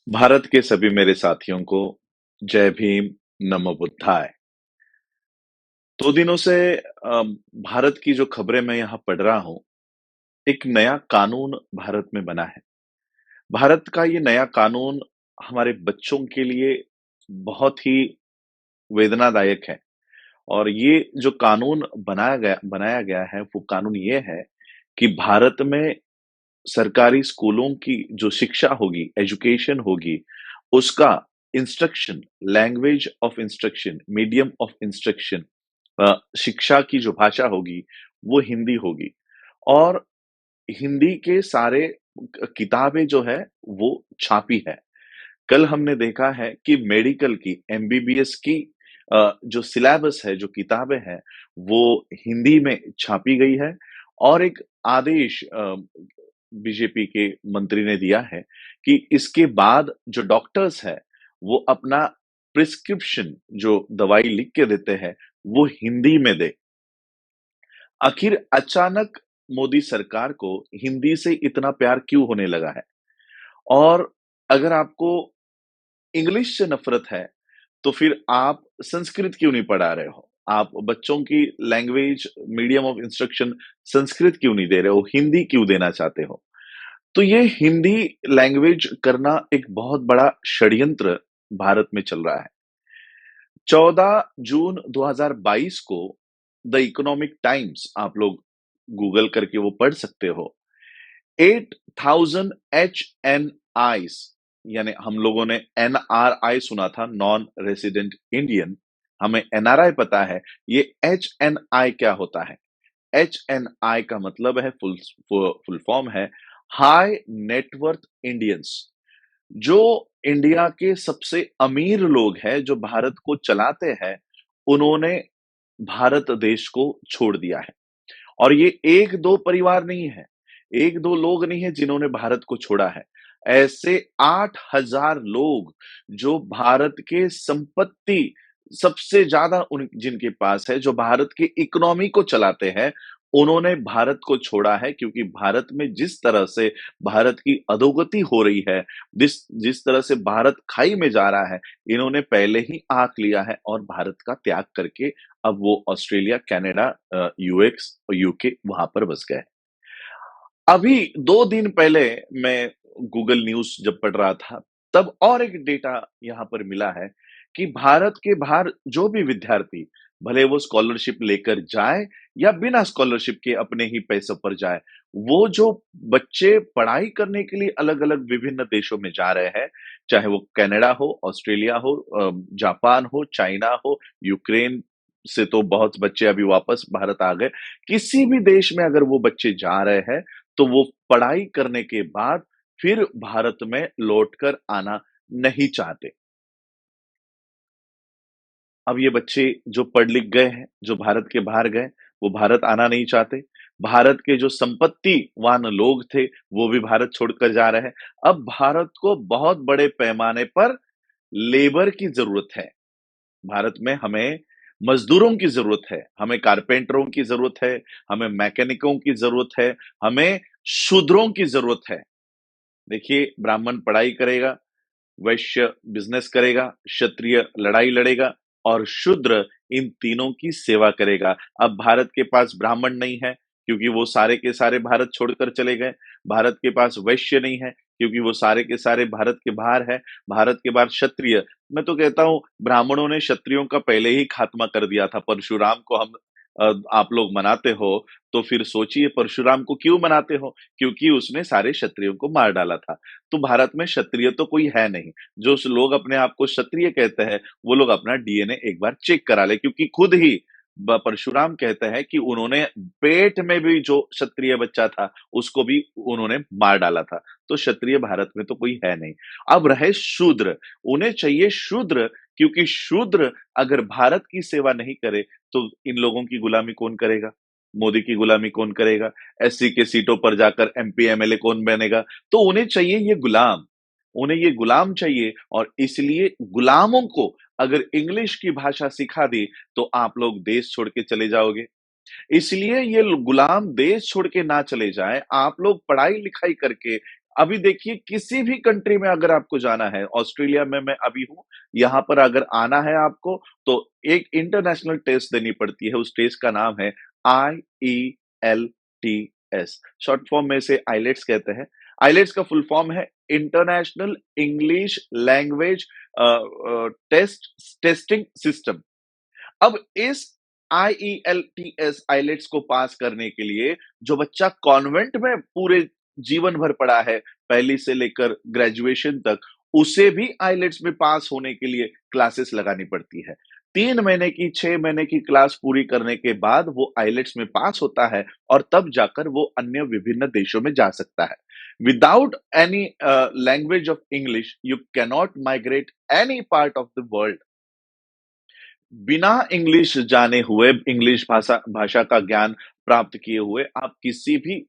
भारत के सभी मेरे साथियों को जय भीम, नमो बुद्धाय। 2 दिनों से भारत की जो खबरें मैं यहाँ पढ़ रहा हूँ, एक नया कानून भारत में बना है। भारत का ये नया कानून हमारे बच्चों के लिए बहुत ही वेदनादायक है और ये जो कानून बनाया गया है, वो कानून ये है कि भारत में सरकारी स्कूलों की जो शिक्षा होगी, एजुकेशन होगी, उसका instruction, language of instruction, medium of instruction शिक्षा की जो भाषा होगी, वो हिंदी होगी और हिंदी के सारे किताबें जो है, वो छापी है। कल हमने देखा है कि मेडिकल की, एमबीबीएस की जो सिलेबस है, जो किताबें हैं, वो हिंदी में छापी गई है और एक आदेश बीजेपी के मंत्री ने दिया है कि इसके बाद जो डॉक्टर्स हैं, वो अपना प्रिस्क्रिप्शन जो दवाई लिख के देते हैं, वो हिंदी में दें। आखिर अचानक मोदी सरकार को हिंदी से इतना प्यार क्यों होने लगा है? और अगर आपको इंग्लिश से नफ़रत है, तो फिर आप संस्कृत क्यों नहीं पढ़ा रहे हो? आप बच्चों की language, medium of instruction Sanskrit क्यों नहीं दे रहे हो? हिंदी क्यों देना चाहते हो? तो ये हिंदी लैंग्वेज करना एक बहुत बड़ा षड्यंत्र भारत में चल रहा है। 14 जून 2022 को द इकोनॉमिक टाइम्स आप लोग गूगल करके वो पढ़ सकते हो। 8,000 एचएनआईज़ यानी हम लोगों ने एनआरआई सुना था, नॉन रेजिडेंट इंडियन, हमें एनआरआई पता है, ये एचएनआई क्या होता है? एचएनआई का मतलब है फुल फॉर्म है हाई नेटवर्थ इंडियंस। जो इंडिया के सबसे अमीर लोग हैं, जो भारत को चलाते हैं, उन्होंने भारत देश को छोड़ दिया है। और ये 1-2 परिवार नहीं है, 1-2 लोग नहीं है जिन्होंने भारत को छोड़ा है। ऐसे 8,000 लोग जो भारत के संपत्ति सबसे ज़्यादा उन जिनके पास है, जो भारत की इकोनॉमी को चलाते हैं, उन्होंने भारत को छोड़ा है क्योंकि भारत में जिस तरह से भारत की अधोगति हो रही है, जिस तरह से भारत खाई में जा रहा है, इन्होंने पहले ही आँक लिया है और भारत का त्याग करके अब वो ऑस्ट्रेलिया, कनाडा यूएक्स और यूके वहाँ पर बस गए। अभी 2 दिन पहले मैं गूगल न्यूज़ जब पढ़ रहा था, तब और एक डेटा यहाँ पर मिला है कि भारत के बाहर जो भी विद्यार्थी, भले वो स्कॉलरशिप लेकर जाए या बिना स्कॉलरशिप के अपने ही पैसों पर जाए, वो जो बच्चे पढ़ाई करने के लिए अलग-अलग विभिन्न देशों में जा रहे हैं, चाहे वो कनाडा हो, ऑस्ट्रेलिया हो जापान हो, चाइना हो, यूक्रेन से तो बहुत बच्चे अभी वापस भारत आ गए। किसी भी देश में अगर वो बच्चे जा रहे हैं, तो वो पढ़ाई करने के बाद फिर भारत में लौटकर आना नहीं चाहते। अब ये बच्चे जो पढ़ लिख गए हैं, जो भारत के बाहर गए, वो भारत आना नहीं चाहते। भारत के जो संपत्तिवान लोग थे, वो भी भारत छोड़कर जा रहे हैं। अब भारत को बहुत बड़े पैमाने पर लेबर की ज़रूरत है। भारत में हमें मज़दूरों की ज़रूरत है, हमें कारपेंटरों की ज़रूरत है, हमें मैकेनिकों की ज़रूरत है, हमें शूद्रों की ज़रूरत है। देखिए, ब्राह्मण पढ़ाई करेगा, वैश्य बिज़नेस करेगा, क्षत्रिय लड़ाई लड़ेगा और शूद्र इन तीनों की सेवा करेगा। अब भारत के पास ब्राह्मण नहीं है, क्योंकि वो सारे के सारे भारत छोड़कर चले गए। भारत के पास वैश्य नहीं है, क्योंकि वो सारे के सारे भारत के बाहर है। भारत के बाहर क्षत्रिय, मैं तो कहता हूँ ब्राह्मणों ने क्षत्रियों का पहले ही खात्मा कर दिया था। परशुराम को आप लोग मनाते हो, तो फिर सोचिए परशुराम को क्यों मनाते हो? क्योंकि उसने सारे क्षत्रियों को मार डाला था। तो भारत में क्षत्रिय तो कोई है नहीं। जो लोग अपने आप को क्षत्रिय कहते हैं, वो लोग अपना डीएनए एक बार चेक करा लें क्योंकि खुद ही परशुराम कहते हैं कि उन्होंने पेट में भी जो क्षत्रिय बच्चा था, उसको भी उन्होंने मार डाला था। तो क्षत्रिय भारत में तो कोई है नहीं। अब रहे शूद्र, उन्हें चाहिए शूद्र क्योंकि शूद्र अगर भारत की सेवा नहीं करे, तो इन लोगों की गुलामी कौन करेगा? मोदी की गुलामी कौन करेगा? एससी के सीटों पर जाकर एमपी, एमएलए कौन बनेगा? तो उन्हें चाहिए ये गुलाम, उन्हें ये गुलाम चाहिए और इसलिए गुलामों को अगर इंग्लिश की भाषा सिखा दी, तो आप लोग देश छोड़ के चले जाओगे। इसलिए ये गुलाम देश छोड़ के ना चले जाएँ, आप लोग पढ़ाई-लिखाई करके अभी देखिए किसी भी कंट्री में अगर आपको जाना है, ऑस्ट्रेलिया में मैं अभी हूँ, यहाँ पर अगर आना है आपको, तो एक इंटरनेशनल टेस्ट देनी पड़ती है, उस टेस्ट का नाम है आईईएलटीएस, शॉर्ट फॉर्म में इसे आइलेट्स कहते हैं। आइलेट्स का फुल फॉर्म है international English language testing system. अब इस आईईएलटीएस आइलेट्स को पास करने के लिए जो बच्चा कॉन्वेंट में पूरे जीवन भर पढ़ा है, पहली से लेकर ग्रेजुएशन तक, उसे भी आइलेट्स में पास होने के लिए क्लासेस लगानी पड़ती है। 3 महीने की 6 महीने की क्लास पूरी करने के बाद वो आइलेट्स में पास होता है और तब जाकर वो अन्य विभिन्न देशों में जा सकता है। Without any language of English you cannot migrate any part of the world. बिना इंग्लिश जाने हुए, इंग्लिश भाषा भाषा का ज्ञान प्राप्त किए हुए आप किसी भी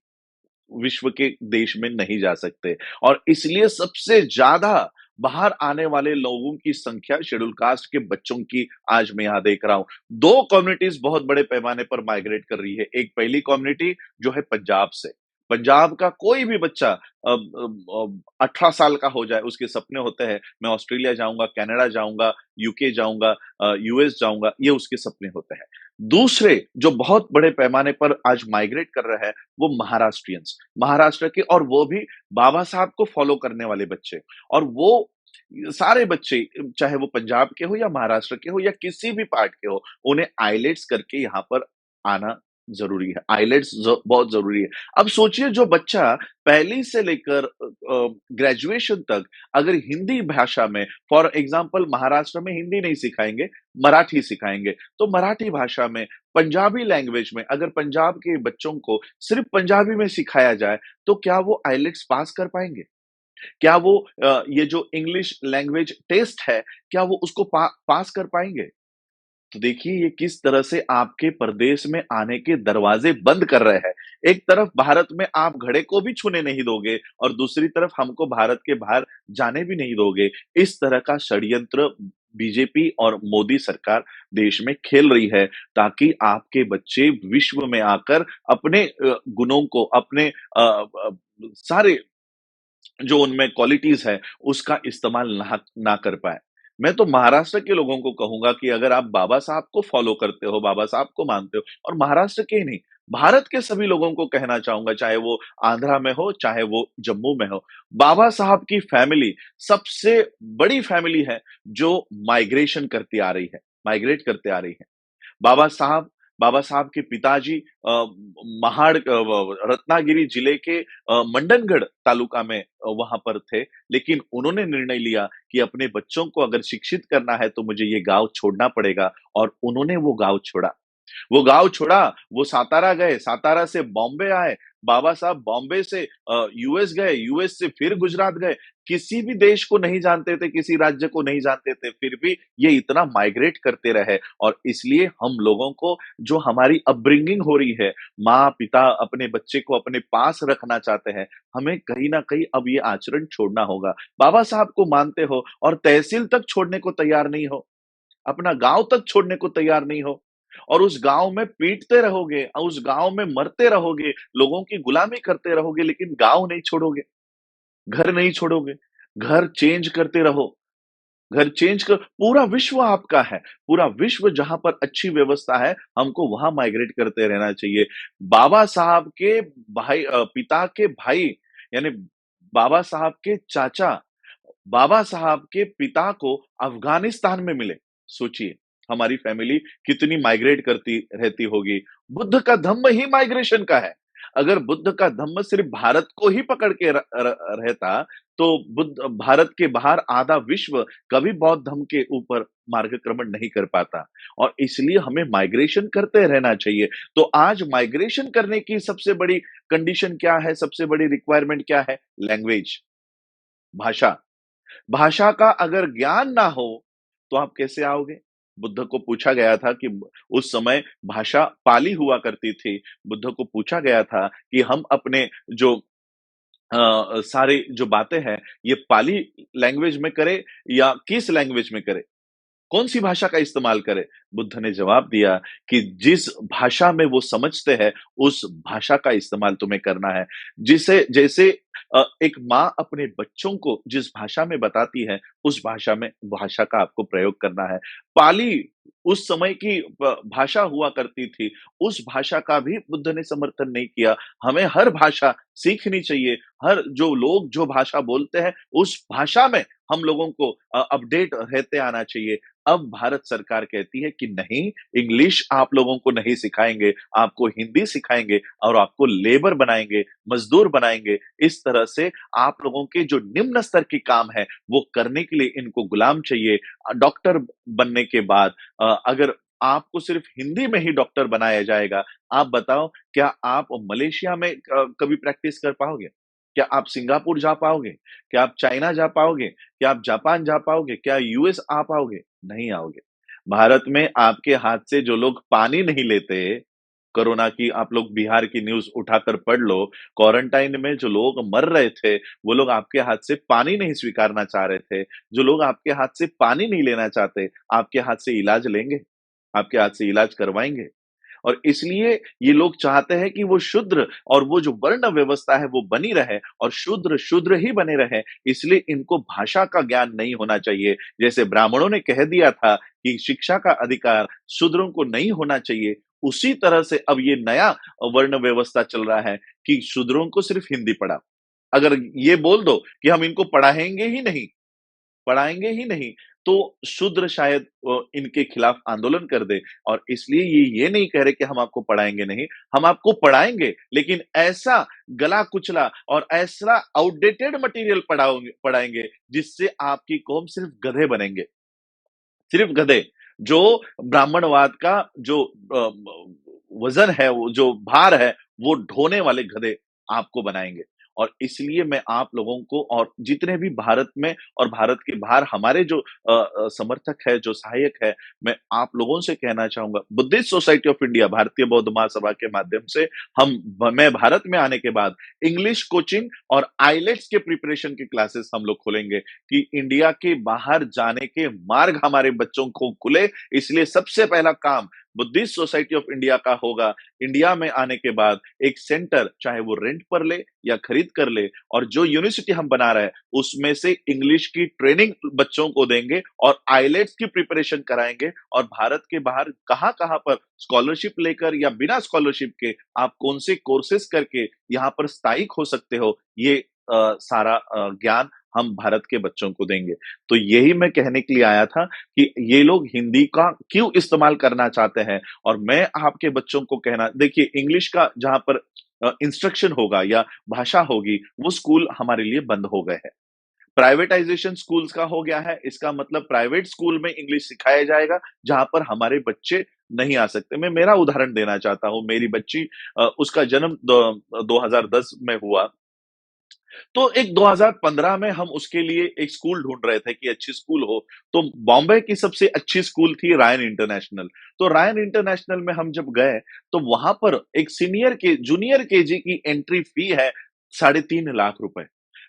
विश्व के देश में नहीं जा सकते। और इसलिए सबसे ज्यादा बाहर आने वाले लोगों की संख्या शेड्यूल कास्ट के बच्चों की आज मैं यहाँ देख रहा हूँ। 2 कम्युनिटीज बहुत बड़े पैमाने पर माइग्रेट कर रही है। एक पहली कम्युनिटी जो है पंजाब से। पंजाब का कोई भी बच्चा 18 साल का हो जाए, उसके सपने होते हैं मैं ऑस्ट्रेलिया जाऊँगा, कनाडा जाऊँगा, यूके जाऊँगा, यूएस जाऊँगा, ये उसके सपने होते हैं। दूसरे जो बहुत बड़े पैमाने पर आज माइग्रेट कर रहे हैं, वो महाराष्ट्रियंस, महाराष्ट्र के, और वो भी बाबा साहब को फॉलो करने वाले बच्चे। और वो सारे बच्चे, चाहे वो पंजाब के हो या महाराष्ट्र के हो या किसी भी पार्ट के हो, उन्हें आइलेट्स करके यहाँ पर आना ज़रूरी है। आइलेट्स बहुत ज़रूरी है। अब सोचिए जो बच्चा पहली से लेकर ग्रेजुएशन तक अगर हिंदी भाषा में, फॉर एग्जाम्पल महाराष्ट्र में हिंदी नहीं सिखाएँगे, मराठी सिखाएँगे, तो मराठी भाषा में, पंजाबी लैंग्वेज में अगर पंजाब के बच्चों को सिर्फ पंजाबी में सिखाया जाए, तो क्या वो आइलेट्स पास कर पाएँगे? क्या वो ये जो इंग्लिश लैंग्वेज टेस्ट है, क्या वो उसको पास कर पाएँगे? तो देखिए ये किस तरह से आपके प्रदेश में आने के दरवाजे बंद कर रहे हैं। एक तरफ भारत में आप घड़े को भी छूने नहीं दोगे और दूसरी तरफ हमको भारत के बाहर जाने भी नहीं दोगे। इस तरह का षड्यंत्र बीजेपी और मोदी सरकार देश में खेल रही है, ताकि आपके बच्चे विश्व में आकर अपने गुणों को, अपने सारे जो उनमें क्वालिटीज़ है, उसका इस्तेमाल ना कर पाएँ। मैं तो महाराष्ट्र के लोगों को कहूँगा कि अगर आप बाबा साहब को फ़ॉलो करते हो, बाबा साहब को मानते हो, और महाराष्ट्र के ही नहीं, भारत के सभी लोगों को कहना चाहूँगा, चाहे वो आंध्रा में हो, चाहे वो जम्मू में हो, बाबा साहब की फैमिली सबसे बड़ी फैमिली है, जो माइग्रेशन करती आ रही है, माइग्रेट करते आ रही है। बाबा साहब बाबा साहब के पिताजी महाड़ रत्नागिरी जिले के मंडनगढ़ तालुका में वहाँ पर थे, लेकिन उन्होंने निर्णय लिया कि अपने बच्चों को अगर शिक्षित करना है तो मुझे ये गाँव छोड़ना पड़ेगा, और उन्होंने वो गाँव छोड़ा। वो गाँव छोड़ा, वो सातारा गए, सातारा से बॉम्बे आए, बाबा साहब बॉम्बे से यूएस गए, यूएस से फिर गुजरात गए। किसी भी देश को नहीं जानते थे, किसी राज्य को नहीं जानते थे, फिर भी ये इतना माइग्रेट करते रहे। और इसलिए हम लोगों को जो हमारी अपब्रिंगिंग हो रही है, माँ-पिता अपने बच्चे को अपने पास रखना चाहते हैं, हमें कहीं न कहीं अब ये आचरण छोड़ना होगा। बाबा साहब को मानते हो और तहसील तक छोड़ने को तैयार नहीं हो, अपना गाँव तक छोड़ने को तैयार नहीं हो, और उस गाँव में पीटते रहोगे, उस गाँव में मरते रहोगे, लोगों की गुलामी करते रहोगे, लेकिन गाँव नहीं छोड़ोगे, घर नहीं छोड़ोगे, घर चेंज करते रहो, घर चेंज कर, पूरा विश्व आपका है, पूरा विश्व जहाँ पर अच्छी व्यवस्था है, हमको वहाँ माइग्रेट करते रहना चाहिए। बाबा साहब के पिता के भाई, यानी बाबा साहब के चाचा, बाबा साहब के पिता को अफ़गानिस्तान में मिले। सोचिए, हमारी फैमिली कितनी माइग्रेट करती रहती होगी। बुद्ध का धम्म ही माइग्रेशन का है। अगर बुद्ध का धम्म सिर्फ़ भारत को ही पकड़ के र र रहता, तो भारत के बाहर आधा विश्व कभी बौद्ध धम्म के ऊपर मार्गक्रमण नहीं कर पाता, और इसलिए हमें माइग्रेशन करते रहना चाहिए। तो आज माइग्रेशन करने की सबसे बड़ी कंडीशन क्या है? सबसे बड़ी रिक्वायरमेंट क्या है? लैंग्वेज, भाषा। भाषा का अगर ज्ञान ना हो, तो आप कैसे आओगे? बुद्ध को पूछा गया था कि उस समय भाषा पाली हुआ करती थी। बुद्ध को पूछा गया था कि हम अपने जो सारे जो बातें हैं, ये पाली लैंग्वेज में करें या किस लैंग्वेज में करें? कौन-सी भाषा का इस्तेमाल करें? बुद्ध ने जवाब दिया कि जिस भाषा में वो समझते हैं, उस भाषा का इस्तेमाल तुम्हें करना है। जिसे जैसे एक माँ अपने बच्चों को जिस भाषा में बताती है, उस भाषा का आपको प्रयोग करना है। पाली उस समय की भाषा हुआ करती थी, उस भाषा का भी बुद्ध ने समर्थन नहीं किया। हमें हर भाषा सीखनी चाहिए, हर जो लोग जो भाषा बोलते हैं, उस भाषा में हम लोगों को अपडेट रहते आना चाहिए। अब भारत सरकार कहती है कि नहीं, इंग्लिश आप लोगों को नहीं सिखाएँगे, आपको हिंदी सिखाएँगे और आपको लेबर बनाएँगे, मज़दूर बनाएँगे। इस तरह से आप लोगों के जो निम्न स्तर के काम है, वो करने के लिए इनको गुलाम चाहिए। डॉक्टर बनने के बाद अगर आपको सिर्फ़ हिंदी में ही डॉक्टर बनाया जाएगा, आप बताओ क्या आप मलेशिया में कभी प्रैक्टिस कर पाओगे? क्या आप सिंगापुर जा पाओगे? क्या आप चाइना जा पाओगे? क्या आप जापान जा पाओगे? क्या यूएस आ पाओगे? नहीं आओगे। भारत में आपके हाथ से जो लोग पानी नहीं लेते, कोरोना की आप लोग बिहार की न्यूज़ उठाकर पढ़ लो, क्वारंटाइन में जो लोग मर रहे थे, वो लोग आपके हाथ से पानी नहीं स्वीकारना चाह रहे थे। जो लोग आपके हाथ से पानी नहीं लेना चाहते, आपके हाथ से इलाज लेंगे? आपके हाथ से इलाज करवाएँगे? और इसलिए ये लोग चाहते हैं कि वो शूद्र और वो जो वर्ण व्यवस्था है वो बनी रहे और शूद्र शूद्र ही बने रहे, इसलिए इनको भाषा का ज्ञान नहीं होना चाहिए। जैसे ब्राह्मणों ने कह दिया था कि शिक्षा का अधिकार शूद्रों को नहीं होना चाहिए, उसी तरह से अब ये नया वर्ण व्यवस्था चल रहा है कि शूद्रों को सिर्फ हिंदी पढ़ाओ। अगर ये बोल दो कि हम इनको पढ़ाएँगे ही नहीं, तो शूद्र शायद इनके खिलाफ आंदोलन कर दे और इसलिए ये नहीं कह रहे कि हम आपको पढ़ाएँगे नहीं, हम आपको पढ़ाएँगे, लेकिन ऐसा गला कुचला और ऐसा आउटडेटेड मटीरियल पढ़ाएँगे, जिससे आपकी कौम सिर्फ गधे बनेंगे। सिर्फ गधे, जो ब्राह्मणवाद का जो वज़न है, वो जो भार है, वो ढोने वाले गधे आपको बनाएँगे। और इसलिए मैं आप लोगों को और जितने भी भारत में और भारत के बाहर हमारे जो समर्थक है, जो सहायक है, मैं आप लोगों से कहना चाहूँगा, बुद्धिस्ट सोसाइटी ऑफ इंडिया, भारतीय बौद्ध महासभा के माध्यम से मैं भारत में आने के बाद इंग्लिश कोचिंग और आइलेट्स के प्रिपरेशन की क्लासेस हम लोग खोलेंगे। कि इंडिया के बाहर जाने के मार्ग हमारे बच्चों को खुले, इसलिए सबसे पहला काम बुद्धिस्ट सोसाइटी ऑफ इंडिया का होगा। इंडिया में आने के बाद एक सेंटर चाहे वो रेंट पर ले या खरीद कर ले और जो यूनिवर्सिटी हम बना रहे हैं उसमें से इंग्लिश की ट्रेनिंग बच्चों को देंगे और आइलेट्स की प्रिपरेशन कराएंगे और भारत के बाहर कहाँ-कहाँ पर स्कॉलरशिप लेकर या बिना स्कॉलरशिप के आप कौन से कोर्सेज करके यहाँ पर स्थायिक हो सकते हो, ये सारा ज्ञान हम भारत के बच्चों को देंगे। तो यही मैं कहने के लिए आया था कि ये लोग हिंदी का क्यों इस्तेमाल करना चाहते हैं और मैं आपके बच्चों को कहना देखिए इंग्लिश का जहाँ पर इंस्ट्रक्शन होगा या भाषा होगी, वो स्कूल हमारे लिए बंद हो गए हैं। प्राइवेटाइज़ेशन स्कूल्स का हो गया है, इसका मतलब प्राइवेट स्कूल में इंग्लिश सिखाया जाएगा, जहाँ पर हमारे बच्चे नहीं आ सकते। मैं मेरा उदाहरण देना चाहता हूँ, मेरी बच्ची उसका जन्म 2010 में हुआ, तो एक 2015 में हम उसके लिए एक स्कूल ढूँढ रहे थे कि अच्छी स्कूल हो, तो बॉम्बे की सबसे अच्छी स्कूल थी रायन इंटरनेशनल। तो रायन इंटरनेशनल में हम जब गए, तो वहाँ पर एक जूनियर केजी की एंट्री फी है साढ़े 3 लाख रुपए।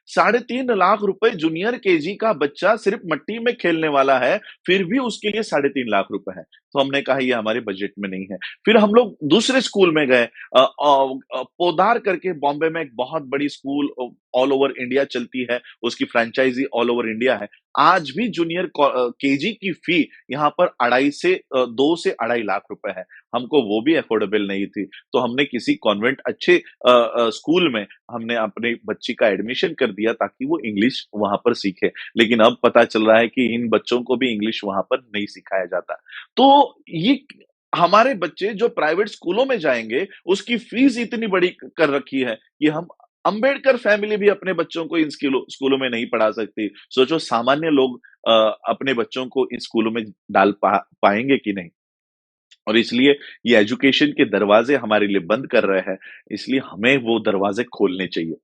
साढ़े 3 लाख रुपए जूनियर केजी का बच्चा सिर्फ मट्टी में खेलने वाला है, फिर भी उसके लिए साढ़े 3 लाख रुपए है। तो हमने कहा ये हमारे बजट में नहीं है। फिर हम लोग दूसरे स्कूल में गए पोद्दार करके बॉम्बे में एक बहुत बड़ी स्कूल ऑल ओवर इंडिया चलती है, उसकी फ्रैंचाइज़ी ऑल ओवर इंडिया है। आज भी जूनियर केजी की फी यहाँ पर 2 से अढ़ाई लाख रुपए है। हमको वो भी अफोर्डेबल नहीं थी, तो हमने किसी कॉन्वेंट अच्छे स्कूल में हमने अपनी बच्ची का एडमिशन कर दिया ताकि वो इंग्लिश वहाँ पर सीखे। लेकिन अब पता चल रहा है कि इन बच्चों को भी इंग्लिश वहाँ पर नहीं सिखाया जाता। तो ये हमारे बच्चे जो प्राइवेट स्कूलों में जाएँगे, उसकी फीस इतनी बड़ी कर रखी है कि हम अंबेडकर फैमिली भी अपने बच्चों को इन स्कूलों में नहीं पढ़ा सकती। सोचो सामान्य लोग अपने बच्चों को इन स्कूलों में डाल पाएँगे कि नहीं? और इसलिए ये एजुकेशन के दरवाज़े हमारे लिए बंद कर रहे हैं, इसलिए हमें वो दरवाज़े खोलने चाहिए।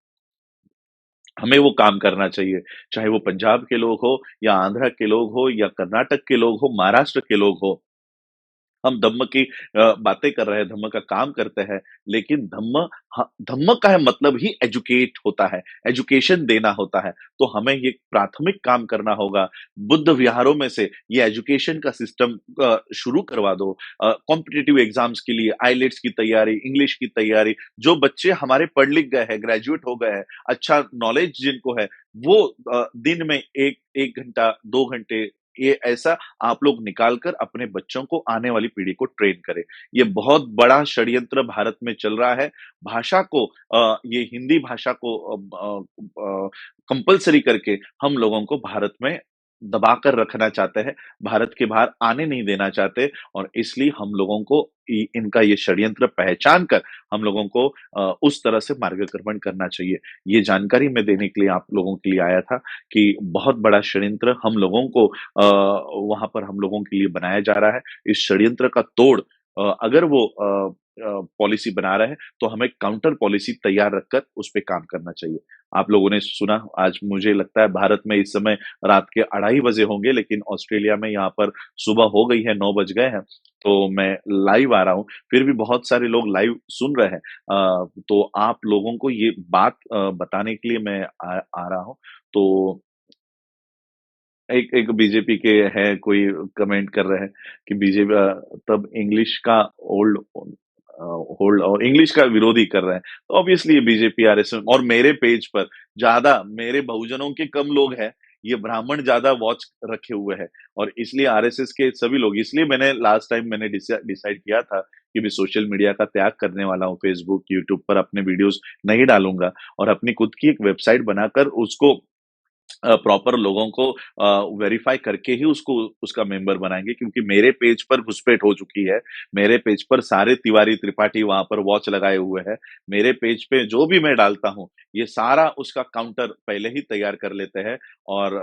हमें वो काम करना चाहिए, चाहे वो पंजाब के लोग हों या आंध्र के लोग हों या कर्नाटक के लोग हों, महाराष्ट्र के लोग हों। हम धम्म की बातें कर रहे हैं, धम्म का काम करते हैं, लेकिन धम्म का है मतलब ही एजुकेट होता है, एजुकेशन देना होता है। तो हमें ये प्राथमिक काम करना होगा। बुद्ध विहारों में से ये एजुकेशन का सिस्टम शुरू करवा दो। कॉम्पिटिटिव एग्ज़ाम्स के लिए आइलेट्स की तैयारी, इंग्लिश की तैयारी, जो बच्चे हमारे पढ़ लिख गए हैं, ग्रेजुएट हो गए हैं, अच्छा नॉलेज जिनको है, वो दिन में 1 घंटा, 2 घंटे ये ऐसा आप लोग निकाल कर अपने बच्चों को आने वाली पीढ़ी को ट्रेन करें। ये बहुत बड़ा षड्यंत्र भारत में चल रहा है। भाषा को ये हिंदी भाषा को कंपल्सरी करके हम लोगों को भारत में दबाकर रखना चाहते हैं, भारत के बाहर आने नहीं देना चाहते और इसलिए हम लोगों को इ इनका ये षड्यंत्र पहचान कर हम लोगों को उस तरह से मार्गक्रमण करना चाहिए। ये जानकारी मैं देने के लिए आप लोगों के लिए आया था कि बहुत बड़ा षड्यंत्र हम लोगों को वहाँ पर हम लोगों के लिए बनाया जा रहा है। इस षड्यंत्र का तोड़ अगर वो पॉलिसी बना रहे हैं, तो हमें काउंटर पॉलिसी तैयार रखकर उस पे काम करना चाहिए। आप लोगों ने सुना आज मुझे लगता है भारत में इस समय रात के 2:30 बजे होंगे, लेकिन ऑस्ट्रेलिया में यहाँ पर सुबह हो गई है, 9 बज गए हैं। तो मैं लाइव आ रहा हूँ, फिर भी बहुत सारे लोग लाइव सुन रहे हैं। तो आप लोगों को ये बात बताने के लिए मैं आ रहा हूँ। तो एक एक बीजेपी के हैं कोई कमेंट कर रहे हैं कि बीजेपी तब इंग्लिश का होल्ड होल्ड और इंग्लिश का विरोध ही कर रहे हैं। तो ऑब्वियसली ये बीजेपी आरएसएस और मेरे पेज पर ज़्यादा मेरे बहुजनों के कम लोग हैं, ये ब्राह्मण ज़्यादा वॉच रखे हुए हैं और इसलिए आरएसएस के सभी लोग इसलिए मैंने लास्ट टाइम मैंने डिसाइड किया था कि मैं सोशल मीडिया का त्याग करने वाला हूँ, फेसबुक, यूट्यूब पर अपने वीडियोज़ नहीं डालूँगा और अपनी खुद की एक वेबसाइट बनाकर उसको प्रॉपर लोगों को वेरीफाई करके ही उसको उसका मेंबर बनाएँगे क्योंकि मेरे पेज पर घुसपैठ हो चुकी है। मेरे पेज पर सारे तिवारी, त्रिपाठी वहाँ पर वॉच लगाए हुए हैं। मेरे पेज पे जो भी मैं डालता हूँ, ये सारा उसका काउंटर पहले ही तैयार कर लेते हैं और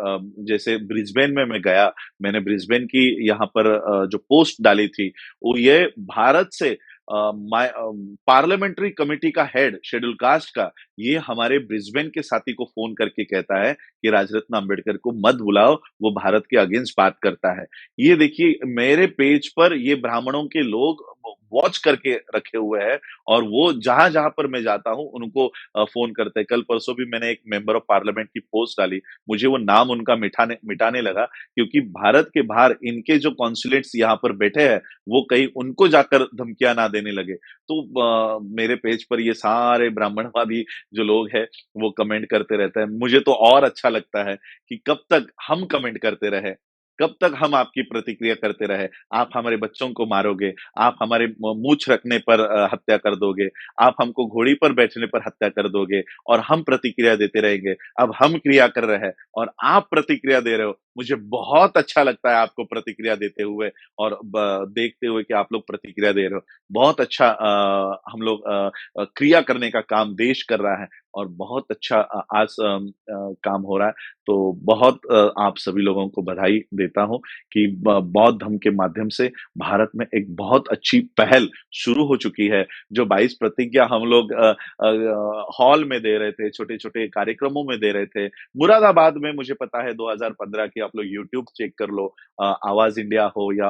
जैसे ब्रिस्बेन में मैं गया, मैंने ब्रिस्बेन की यहाँ पर जो पोस्ट डाली थी, वो ये भारत से पार्लियामेंट्री कमिटी का हेड शेड्यूल कास्ट का, ये हमारे ब्रिस्बेन के साथी को फ़ोन करके कहता है कि राजरत्न अम्बेडकर को मत बुलाओ, वो भारत के अगेंस्ट बात करता है। ये देखिए मेरे पेज पर ये ब्राह्मणों के लोग वॉच करके रखे हुए हैं और वो जहाँ-जहाँ पर मैं जाता हूँ उनको फ़ोन करते हैं। कल-परसों भी मैंने एक मेंबर ऑफ पार्लियामेंट की पोस्ट डाली, मुझे वो नाम उनका मिटाने लगा क्योंकि भारत के बाहर इनके जो कॉन्सुलेट्स यहाँ पर बैठे हैं, वो कहीं उनको जाकर धमकियाँ ना देने लगे। तो मेरे पेज पर ये सारे ब्राह्मणवादी जो लोग हैं, वो कमेंट करते रहते हैं। मुझे तो और अच्छा लगता है कि कब तक हम कमेंट करते रहें, कब तक हम आपकी प्रतिक्रिया करते रहें। आप हमारे बच्चों को मारोगे, आप हमारे मूंछ रखने पर हत्या कर दोगे, आप हमको घोड़ी पर बैठने पर हत्या कर दोगे और हम प्रतिक्रिया देते रहेंगे। अब हम क्रिया कर रहे हैं और आप प्रतिक्रिया दे रहे हो। मुझे बहुत अच्छा लगता है आपको प्रतिक्रिया देते हुए और देखते हुए कि आप लोग प्रतिक्रिया दे रहे हो। बहुत अच्छा हम लोग क्रिया करने का काम देश कर रहा है और बहुत अच्छा आज काम हो रहा है। तो बहुत आप सभी लोगों को बधाई देता हूँ कि ब बौद्ध धर्म के माध्यम से भारत में एक बहुत अच्छी पहल शुरू हो चुकी है। जो 22 प्रतिज्ञा हम लोग हॉल में दे रहे थे, छोटे-छोटे कार्यक्रमों में दे रहे थे। मुरादाबाद में मुझे पता है 2015 की आप लोग यूट्यूब चेक कर लो आवाज़ इंडिया हो या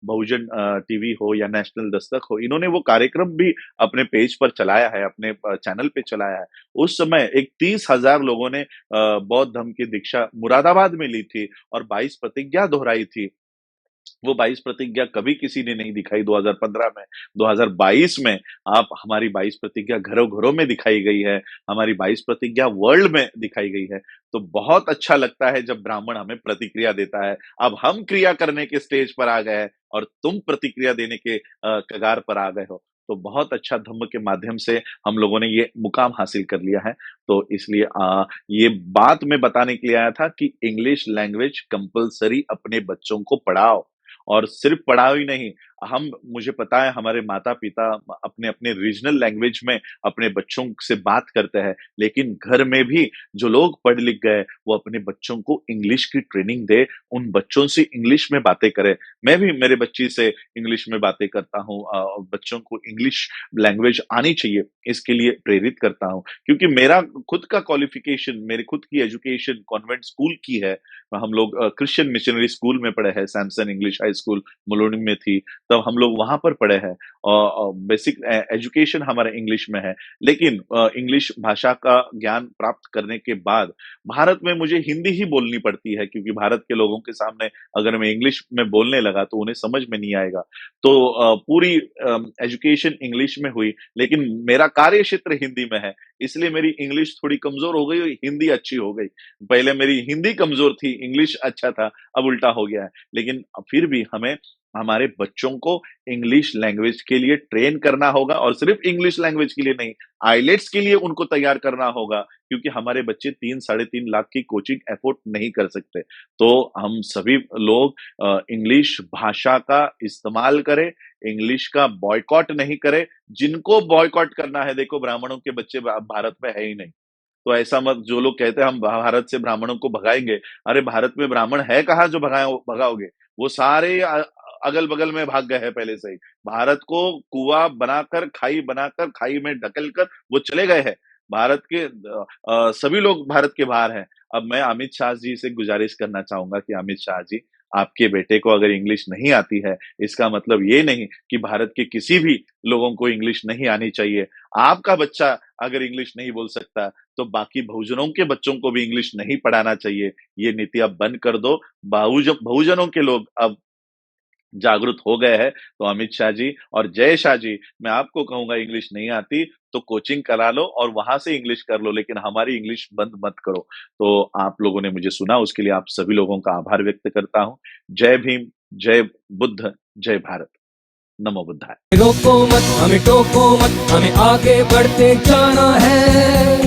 बहुजन टीवी हो या नेशनल दस्तक हो, इन्होंने वो कार्यक्रम भी अपने पेज पर चलाया है, अपने चैनल पे चलाया है। उस समय एक 30,000 लोगों ने बौद्ध धर्म की दीक्षा मुरादाबाद में ली थी और 22 प्रतिज्ञा दोहराई थी। वो 22 प्रतिज्ञा कभी किसी ने नहीं दिखाई 2015 में। 2022 में आप हमारी 22 प्रतिज्ञा घरों-घरों में दिखाई गई है, हमारी 22 प्रतिज्ञा वर्ल्ड में दिखाई गई है। तो बहुत अच्छा लगता है जब ब्राह्मण हमें प्रतिक्रिया देता है। अब हम क्रिया करने के स्टेज पर आ गए हैं और तुम प्रतिक्रिया देने के कगार पर आ गए हो। तो बहुत अच्छा धम्म के माध्यम से हम लोगों ने ये मुकाम हासिल कर लिया है। तो इसलिए ये बात मैं बताने के लिए आया था कि इंग्लिश लैंग्वेज कंपल्सरी अपने बच्चों को पढ़ाओ और सिर्फ पढ़ाओ ही नहीं, हम मुझे पता है हमारे माता-पिता अपने-अपने रीजनल लैंग्वेज में अपने बच्चों से बात करते हैं, लेकिन घर में भी जो लोग पढ़ लिख गए, वो अपने बच्चों को इंग्लिश की ट्रेनिंग दें, उन बच्चों से इंग्लिश में बातें करें। मैं भी मेरे बच्ची से इंग्लिश में बातें करता हूँ बच्चों को इंग्लिश लैंग्वेज आनी चाहिए, इसके लिए प्रेरित करता हूँ। क्योंकि मेरा खुद का क्वालिफ़िकेशन, मेरी खुद की एजुकेशन कॉन्वेंट स्कूल की है। हम लोग क्रिश्चियन मिशनरी स्कूल में पढ़े हैं, Samson English high school Mulund में थी। तब हम लोग वहाँ पर पढ़े हैं बेसिक एजुकेशन हमारा इंग्लिश में है। लेकिन इंग्लिश भाषा का ज्ञान प्राप्त करने के बाद भारत में मुझे हिंदी ही बोलनी पड़ती है क्योंकि भारत के लोगों के सामने अगर मैं इंग्लिश में बोलने लगा तो उन्हें समझ में नहीं आएगा। तो पूरी एजुकेशन इंग्लिश में हुई, लेकिन मेरा कार्य क्षेत्र हिंदी में है, इसलिए मेरी इंग्लिश थोड़ी कमज़ोर हो गई और हिंदी अच्छी हो गई। पहले मेरी हिंदी कमज़ोर थी, इंग्लिश अच्छा था, अब उल्टा हो गया है। लेकिन फिर भी हमें हमारे बच्चों को इंग्लिश लैंग्वेज के लिए ट्रेन करना होगा और सिर्फ इंग्लिश लैंग्वेज के लिए नहीं, आइलेट्स के लिए उनको तैयार करना होगा क्योंकि हमारे बच्चे 3 साढ़े 3 लाख की कोचिंग अफोर्ड नहीं कर सकते। तो हम सभी लोग इंग्लिश भाषा का इस्तेमाल करें, इंग्लिश का बॉयकॉट नहीं करें। जिनको बॉयकॉट करना है, देखो ब्राह्मणों के बच्चे भारत में है ही नहीं। तो ऐसा मत, जो लोग कहते हैं हम भारत से ब्राह्मणों को भगाएँगे, अरे भारत में ब्राह्मण है कहाँ जो भगाओगे? वो सारे अगल-बगल में भाग गए हैं पहले से ही। भारत को कुआँ बनाकर, खाई में ढकेल कर वो चले गए हैं। भारत के सभी लोग भारत के बाहर हैं। अब मैं अमित शाह जी से गुज़ारिश करना चाहूँगा कि अमित शाह जी, आपके बेटे को अगर इंग्लिश नहीं आती है, इसका मतलब ये नहीं कि भारत के किसी भी लोगों को इंग्लिश नहीं आनी चाहिए। आपका बच्चा अगर इंग्लिश नहीं बोल सकता, तो बाकी बहुजनों के बच्चों को भी इंग्लिश नहीं पढ़ाना चाहिए। ये नीति अब बंद कर दो। बहुजनों के लोग अब जागरूक हो गए हैं, तो अमित शाह जी और जय शाह जी, मैं आपको कहूँगा इंग्लिश नहीं आती तो कोचिंग करा लो और वहाँ से इंग्लिश कर लो, लेकिन हमारी इंग्लिश बंद मत करो। तो आप लोगों ने मुझे सुना, उसके लिए आप सभी लोगों का आभार व्यक्त करता हूँ। जय भीम, जय बुद्ध, जय भारत। नमो बुद्धाय। रोको मत, हमें टोको मत, हमें आगे बढ़ते जाना है।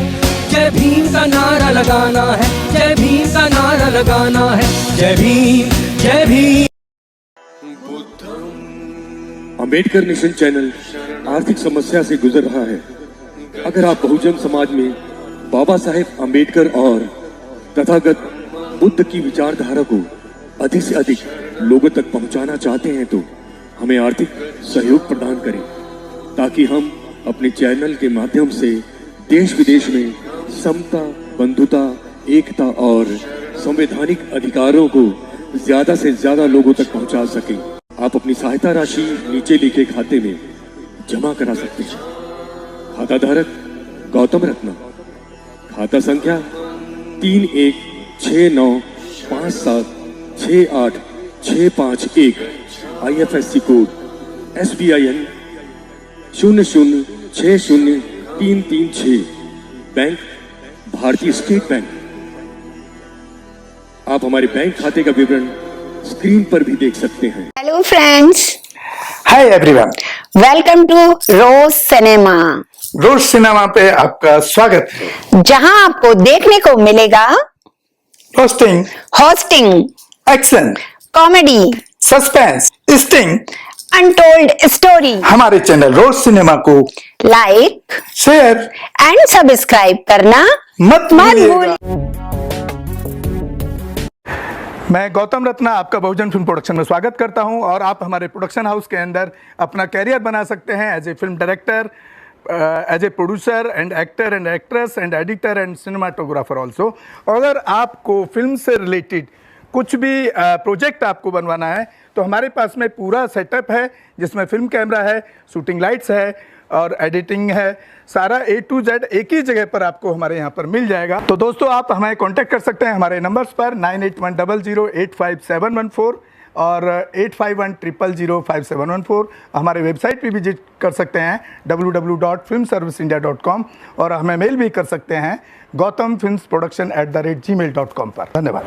जय भीम का नारा लगाना है, जय भीम का नारा लगाना है। जय भीम, जय भीम। अंबेडकर नेशन चैनल आर्थिक समस्या से गुजर रहा है। अगर आप बहुजन समाज में बाबा साहेब अंबेडकर और तथागत बुद्ध की विचारधारा को अधिक से अधिक लोगों तक पहुंचाना चाहते हैं तो हमें आर्थिक सहयोग प्रदान करें ताकि हम अपने चैनल के माध्यम से देश विदेश में समता, बंधुता, एकता और संवैधानिक अधिकारों को ज्यादा से ज्यादा लोगों तक पहुंचा सकें। आप अपनी सहायता राशि नीचे लिखे खाते में जमा करा सकते हैं। खाता धारक गौतम रत्ना, खाता संख्या 3169576865 IFSC कोड SBIN 0060336, बैंक भारतीय स्टेट बैंक। आप हमारे बैंक खाते का विवरण स्क्रीन पर भी देख सकते हैं। Hello friends, hi everyone, welcome to Rose Cinema. Rose Cinema पे आपका स्वागत है, जहां आपको देखने को मिलेगा hosting, action, comedy, suspense, sting, untold story. हमारे चैनल रोज सिनेमा को लाइक, शेयर एंड सब्सक्राइब करना मत भूलिएगा। भूलिए। मैं गौतम रत्ना आपका बहुजन फिल्म प्रोडक्शन में स्वागत करता हूं और आप हमारे प्रोडक्शन हाउस के अंदर अपना कैरियर बना सकते हैं as a film director, as a producer and actor and actress and editor and cinematographer also. अगर आपको फिल्म से रिलेटेड कुछ भी प्रोजेक्ट आपको बनवाना है तो हमारे पास में पूरा सेटअप है, जिसमें फिल्म कैमरा है, शूटिंग लाइट्स है और एडिटिंग है। सारा A to Z एक ही जगह पर आपको हमारे यहाँ पर मिल जाएगा। तो दोस्तों, आप हमें कांटेक्ट कर सकते हैं हमारे नंबर्स पर 9810085714 और 8510005714। हमारे वेबसाइट पे विजिट कर सकते हैं www.filmserviceindia.com और हमें मेल भी कर सकते हैं gautamfilmsproduction@gmail.com पर। धन्यवाद।